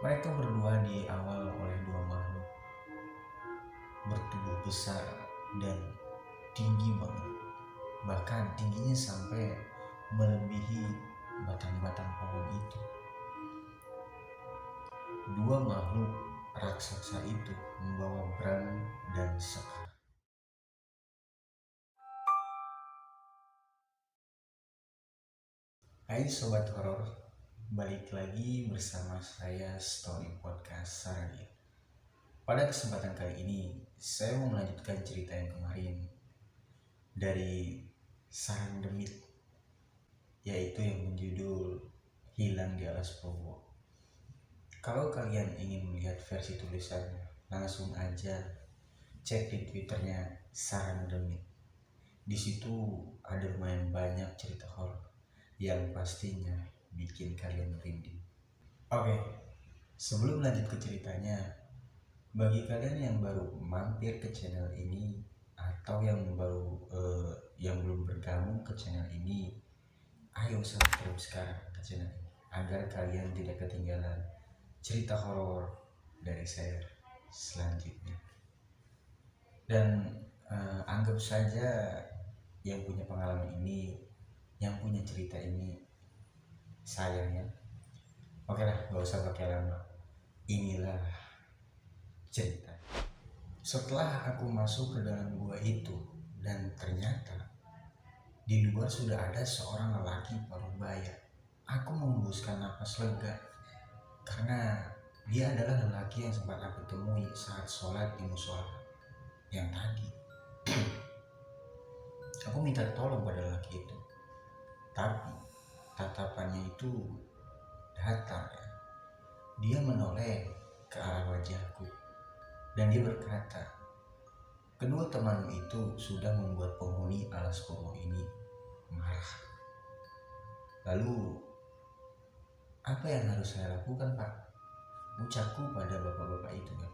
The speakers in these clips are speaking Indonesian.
Mereka berdua diawal oleh dua makhluk bertubuh besar dan tinggi banget. Bahkan tingginya sampai melebihi batang-batang pohon itu. Dua makhluk raksasa itu membawa Bram dan Sekar. Hai Sobat Horor, balik lagi bersama saya Story Podcast Saragil. Pada kesempatan kali ini, saya mau melanjutkan cerita yang kemarin dari Sarang Demit, yaitu yang berjudul Hilang di Alas Powo. Kalau kalian ingin melihat versi tulisannya, langsung aja cek di Twitternya Sarang Demit. Di situ ada lumayan banyak cerita horor yang pastinya bikin kalian merinding. Oke, sebelum lanjut ke ceritanya, bagi kalian yang baru mampir ke channel ini atau yang yang belum bergabung ke channel ini, ayo subscribe sekarang ke channel ini agar kalian tidak ketinggalan cerita horor dari saya selanjutnya. Dan anggap saja yang punya pengalaman ini, yang punya cerita ini, sayangnya. Oke lah, gak usah pakai lama. Inilah cerita. Setelah aku masuk ke dalam gua itu, dan ternyata di luar sudah ada seorang lelaki parubaya. Aku menghembuskan napas lega karena dia adalah lelaki yang sempat aku temui saat sholat di musola yang tadi. Aku minta tolong pada lelaki itu, tapi tatapannya itu datar ya. Dia menoleh ke arah wajahku dan dia berkata, kedua temanmu itu sudah membuat penghuni alas powo ini marah. Lalu, apa yang harus saya lakukan, Pak? Ucapku pada bapak-bapak itu kan.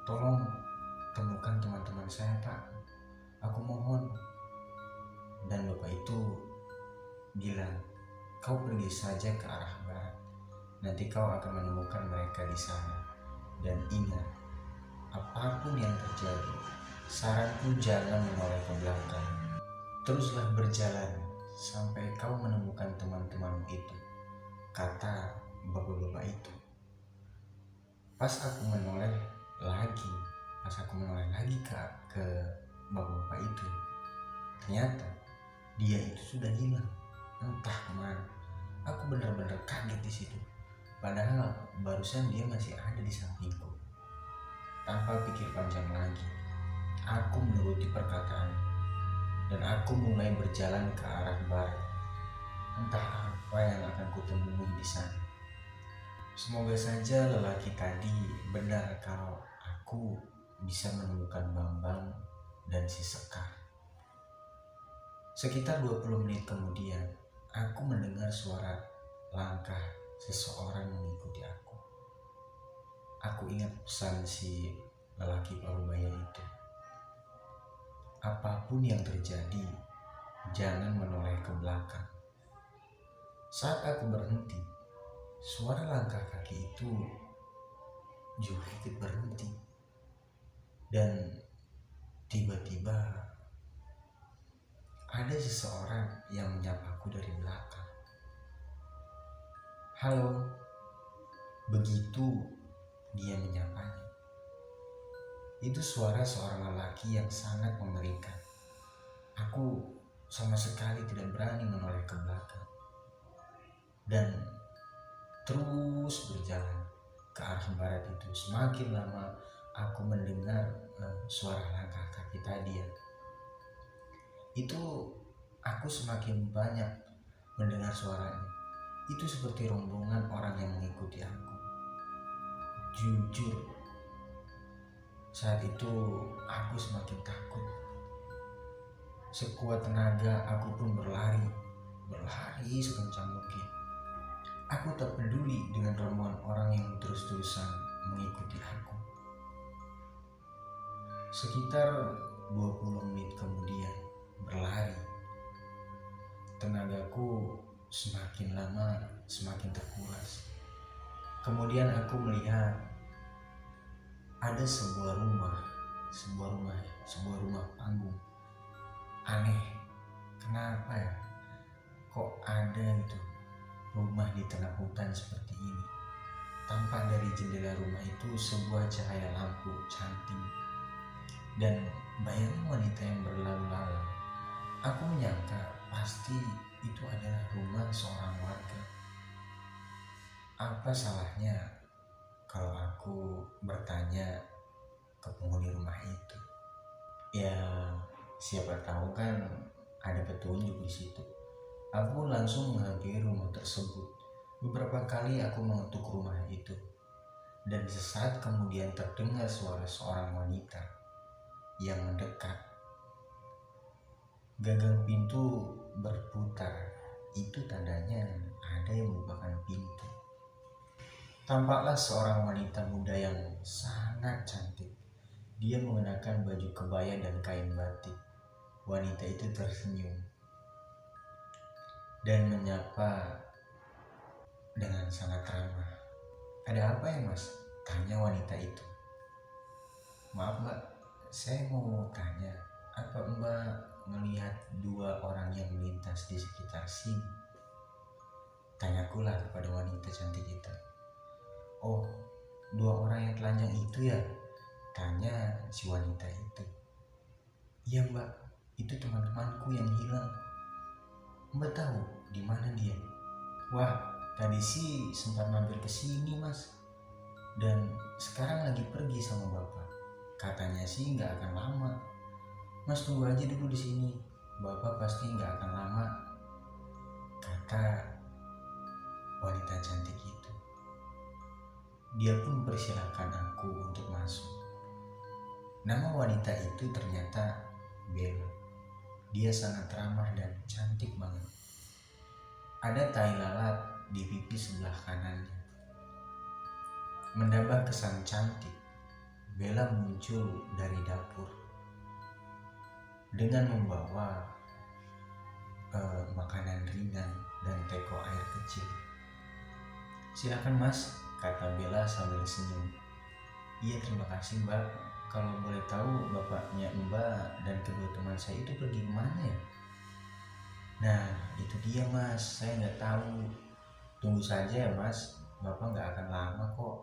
Tolong temukan teman-teman saya, Pak. Aku mohon. Dan bapak itu bilang, kau pergi saja ke arah barat. Nanti kau akan menemukan mereka di sana. Dan ingat, apapun yang terjadi, saranku jangan menoleh ke belakang. Teruslah berjalan sampai kau menemukan teman-temanmu itu, kata bapak-bapak itu. Pas aku menoleh lagi ke bapak-bapak itu, ternyata dia itu sudah hilang, entah kemana. Aku benar-benar kaget di situ. Padahal barusan dia masih ada di sampingku. Tanpa pikir panjang lagi, aku menuruti perkataan dan aku mulai berjalan ke arah barat. Entah apa yang akan kutemui di sana. Semoga saja lelaki tadi benar kalau aku bisa menemukan Bambang dan si Sekar. Sekitar 20 menit kemudian, aku mendengar suara langkah seseorang mengikuti aku. Aku ingat pesan si lelaki parubaya itu. Apapun yang terjadi, jangan menoleh ke belakang. Saat aku berhenti, suara langkah kaki itu juga ikut berhenti. Dan tiba-tiba ada seseorang yang menyapaku dari belakang. Halo, begitu dia menyapanya. Itu suara seorang lelaki yang sangat mengerikan. Aku sama sekali tidak berani menoleh ke belakang. Dan terus berjalan ke arah barat itu. Semakin lama aku mendengar suara langkah kaki tadi ya. Itu aku semakin banyak mendengar suaranya. Itu seperti rombongan orang yang mengikuti aku. Jujur, saat itu aku semakin takut. Sekuat tenaga aku pun berlari sekencang mungkin. Aku tak peduli dengan rombongan orang yang terus-terusan mengikuti aku. Sekitar 20 menit kemudian berlari, tenagaku semakin lama semakin terkuras. Kemudian aku melihat ada sebuah rumah panggung. Aneh, kenapa ya? Kok ada itu rumah di tengah hutan seperti ini? Tampak dari jendela rumah itu sebuah cahaya lampu cantik dan bayangan wanita yang berlalu lalang. Aku menyangka pasti itu adalah rumah seorang warga. Apa salahnya kalau aku bertanya ke penghuni rumah itu? Ya, siapa tahu kan ada petunjuk di situ. Aku langsung menghampiri rumah tersebut. Beberapa kali aku mengetuk rumah itu, dan sesaat kemudian terdengar suara seorang wanita yang mendekat. Gagang pintu berputar, itu tandanya ada yang merupakan pintu. Tampaklah seorang wanita muda yang sangat cantik. Dia mengenakan baju kebaya dan kain batik. Wanita itu tersenyum dan menyapa dengan sangat ramah. "Ada apa ya mas?" tanya wanita itu. "Maaf mbak, saya mau tanya, apa mbak melihat dua orang yang melintas di sekitar sini?" Tanyakulah kepada wanita cantik itu. "Oh, dua orang yang telanjang itu ya?" tanya si wanita itu. "Iya mbak, itu teman-temanku yang hilang. Mbak tahu di mana dia?" "Wah, tadi sih sempat mampir ke sini mas, dan sekarang lagi pergi sama bapak. Katanya sih nggak akan lama. Mas tunggu aja dulu di sini, bapak pasti nggak akan lama," kata wanita cantik itu. Dia pun mempersilahkan aku untuk masuk. Nama wanita itu ternyata Bella. Dia sangat ramah dan cantik banget. Ada tai lalat di pipi sebelah kanannya. Menambah kesan cantik, Bella muncul dari dapur dengan membawa makanan ringan dan teko air kecil. "Silakan mas," kata Bella sambil senyum. "Iya terima kasih mbak. Kalau boleh tahu bapaknya mbak dan kedua teman saya itu pergi kemana ya?" "Nah itu dia mas, saya nggak tahu. Tunggu saja ya mas, bapak nggak akan lama kok,"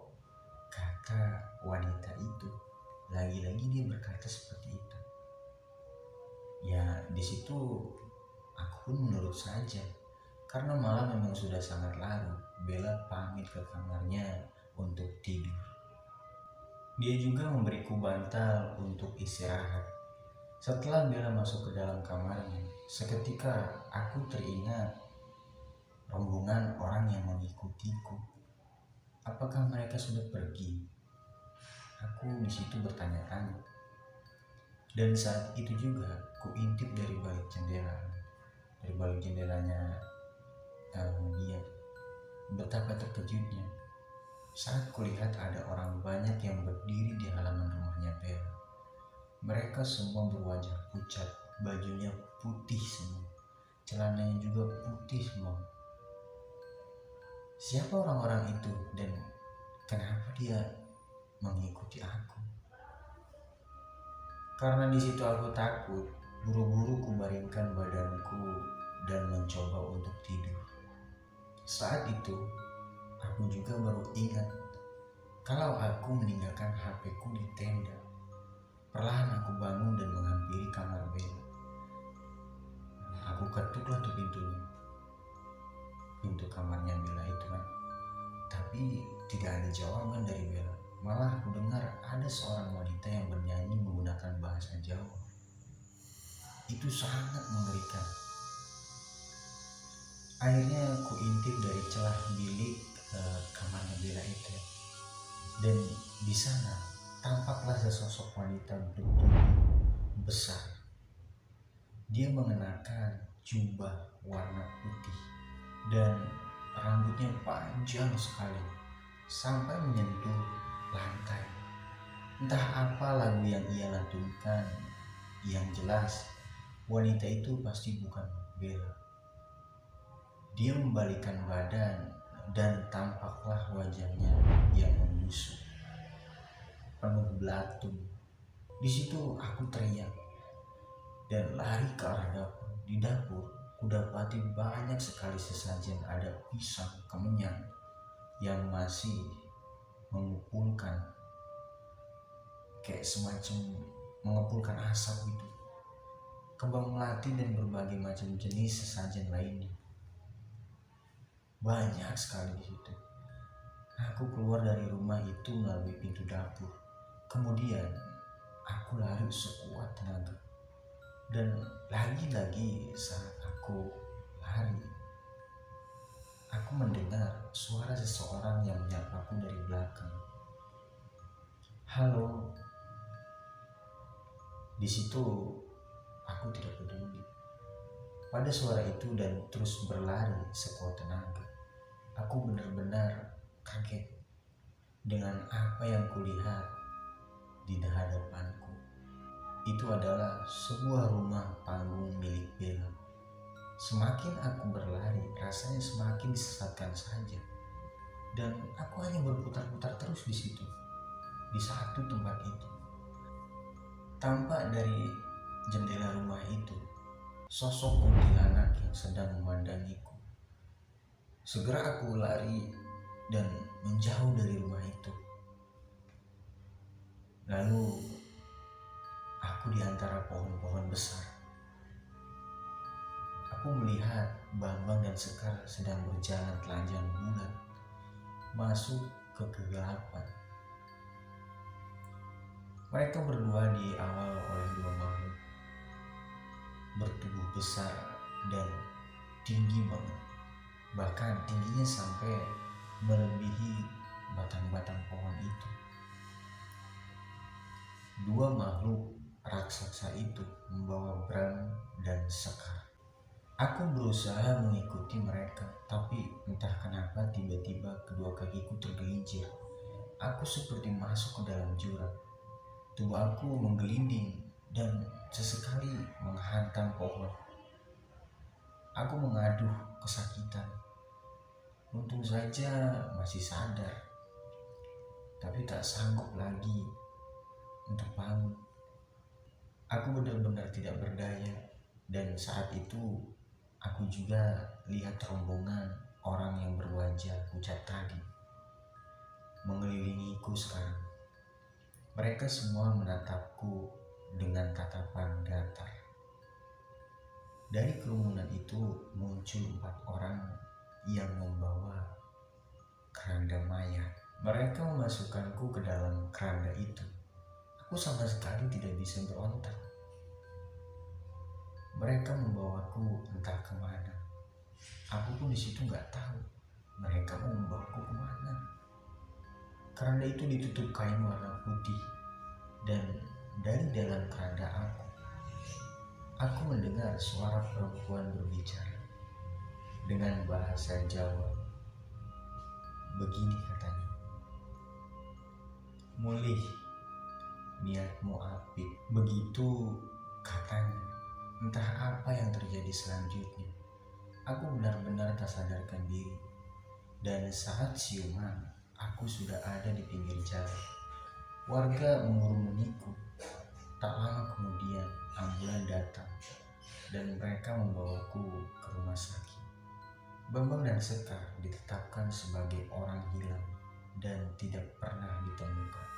kata wanita itu. Lagi-lagi dia berkata seperti itu. Ya di situ aku pun menurut saja. Karena malam memang sudah sangat larut, Bella pamit ke kamarnya untuk tidur. Dia juga memberiku bantal untuk istirahat. Setelah Bella masuk ke dalam kamarnya, seketika aku teringat rombongan orang yang mengikutiku. Apakah mereka sudah pergi? Aku di situ bertanya-tanya. Dan saat itu juga ku intip dari balik jendelanya dia. Betapa terkejutnya saat kulihat ada orang banyak yang berdiri di halaman rumahnya Bella. Mereka semua berwajah pucat, bajunya putih semua, celananya juga putih semua. Siapa orang-orang itu dan kenapa dia mengikuti aku? Karena di situ aku takut, buru-buru kubaringkan badanku dan mencoba untuk tidur. Saat itu, aku juga baru ingat kalau aku meninggalkan HP-ku di tenda. Perlahan aku bangun dan menghampiri kamar Bella. Aku ketuklah tuh pintu kamarnya Bella itu kan. Tapi tidak ada jawaban dari Bella. Malah aku dengar ada seorang wanita yang bernyanyi menggunakan bahasa Jawa. Itu sangat mengerikan. Akhirnya aku intip dari celah bilik kamarnya Bella itu. Dan di sana tampaklah sesosok wanita bertubuh besar. Dia mengenakan jubah warna putih dan rambutnya panjang sekali sampai menyentuh lantai. Entah apa lagu yang ia lantunkan, yang jelas wanita itu pasti bukan Bella. Dia membalikkan badan dan tampaklah wajahnya yang membusuk, penuh belatung. Di situ aku teriak dan lari ke arah dapur. Di dapur, kudapati banyak sekali sesajen. Ada pisang kemenyan yang masih mengumpulkan, kayak semacam mengepulkan asap gitu. Kembang melati dan berbagai macam jenis sesajen lainnya. Banyak sekali di situ. Aku keluar dari rumah itu melalui pintu dapur. Kemudian aku lari sekuat tenaga. Dan lagi-lagi saat aku lari, aku mendengar suara seseorang yang menyapaku dari belakang. Halo. Di situ aku tidak peduli pada suara itu dan terus berlari sekuat tenaga. Aku benar-benar kaget dengan apa yang kulihat di hadapanku. Itu adalah sebuah rumah panggung milik Bella. Semakin aku berlari, rasanya semakin disesatkan saja. Dan aku hanya berputar-putar terus di situ, di satu tempat itu. Tampak dari jendela rumah itu sosok kuntilanak yang sedang memandangiku. Segera aku lari dan menjauh dari rumah itu. Lalu aku di antara pohon-pohon besar. Aku melihat Bambang dan Sekar sedang berjalan telanjang bulat masuk ke kegelapan. Mereka berdua diawal oleh dua makhluk bertubuh besar dan tinggi banget. Bahkan tingginya sampai melebihi batang-batang pohon itu. Dua makhluk raksasa itu membawa Bram dan Sekar. Aku berusaha mengikuti mereka, tapi entah kenapa tiba-tiba kedua kakiku tergelincir. Aku seperti masuk ke dalam jurang. Tubuh aku menggelinding dan sesekali menghantam pohon. Aku mengaduh kesakitan. Untung saja masih sadar, tapi tak sanggup lagi untuk bangun. Aku benar-benar tidak berdaya, dan saat itu aku juga lihat rombongan orang yang berwajah pucat tadi mengelilingiku sekarang. Mereka semua menatapku dengan tatapan datar. Dari kerumunan itu muncul 4 orang yang membawa keranda mayat. Mereka memasukkanku ke dalam keranda itu. Aku sama sekali tidak bisa berontak. Mereka membawaku entah kemana. Aku pun di situ nggak tahu mereka mau membawaku kemana. Keranda itu ditutup kain warna putih, dan dari dalam keranda aku mendengar suara perempuan berbicara dengan bahasa Jawa. Begini katanya, "Mulih, niatmu apik." Begitu katanya. Entah apa yang terjadi selanjutnya. Aku benar-benar tak sadarkan diri. Dan saat siuman, aku sudah ada di pinggir jalan. Warga mengurumuniku. Tak lama kemudian ambulan datang dan mereka membawaku ke rumah sakit. Bambang dan Sekar ditetapkan sebagai orang hilang dan tidak pernah ditemukan.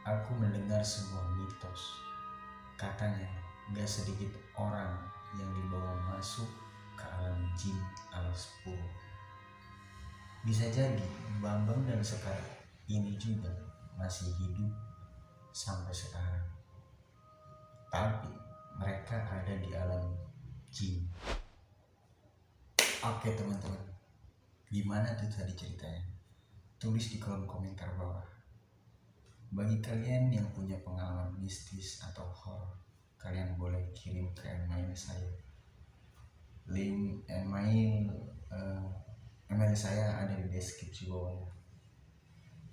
Aku mendengar sebuah mitos. Katanya gak sedikit orang yang dibawa masuk ke alam jin alas purwo. Bisa jadi Bambang dan Sekar ini juga masih hidup sampai sekarang, tapi mereka ada di alam jin. Oke teman-teman, gimana tuh tadi ceritanya? Tulis di kolom komentar bawah. Bagi kalian yang punya pengalaman mistis atau horor, kalian boleh kirim ke email saya. Link email saya ada di deskripsi bawah.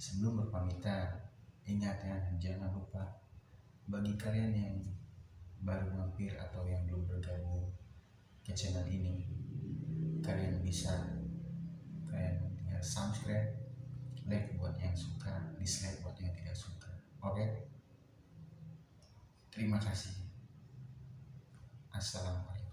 Sebelum berpamitan, ingat ya, jangan lupa bagi kalian yang baru mampir atau yang belum bergabung ke channel ini, kalian bisa kalian tinggal subscribe, like buat yang suka, dislike buat yang tidak suka. Oke, terima kasih. Assalamualaikum.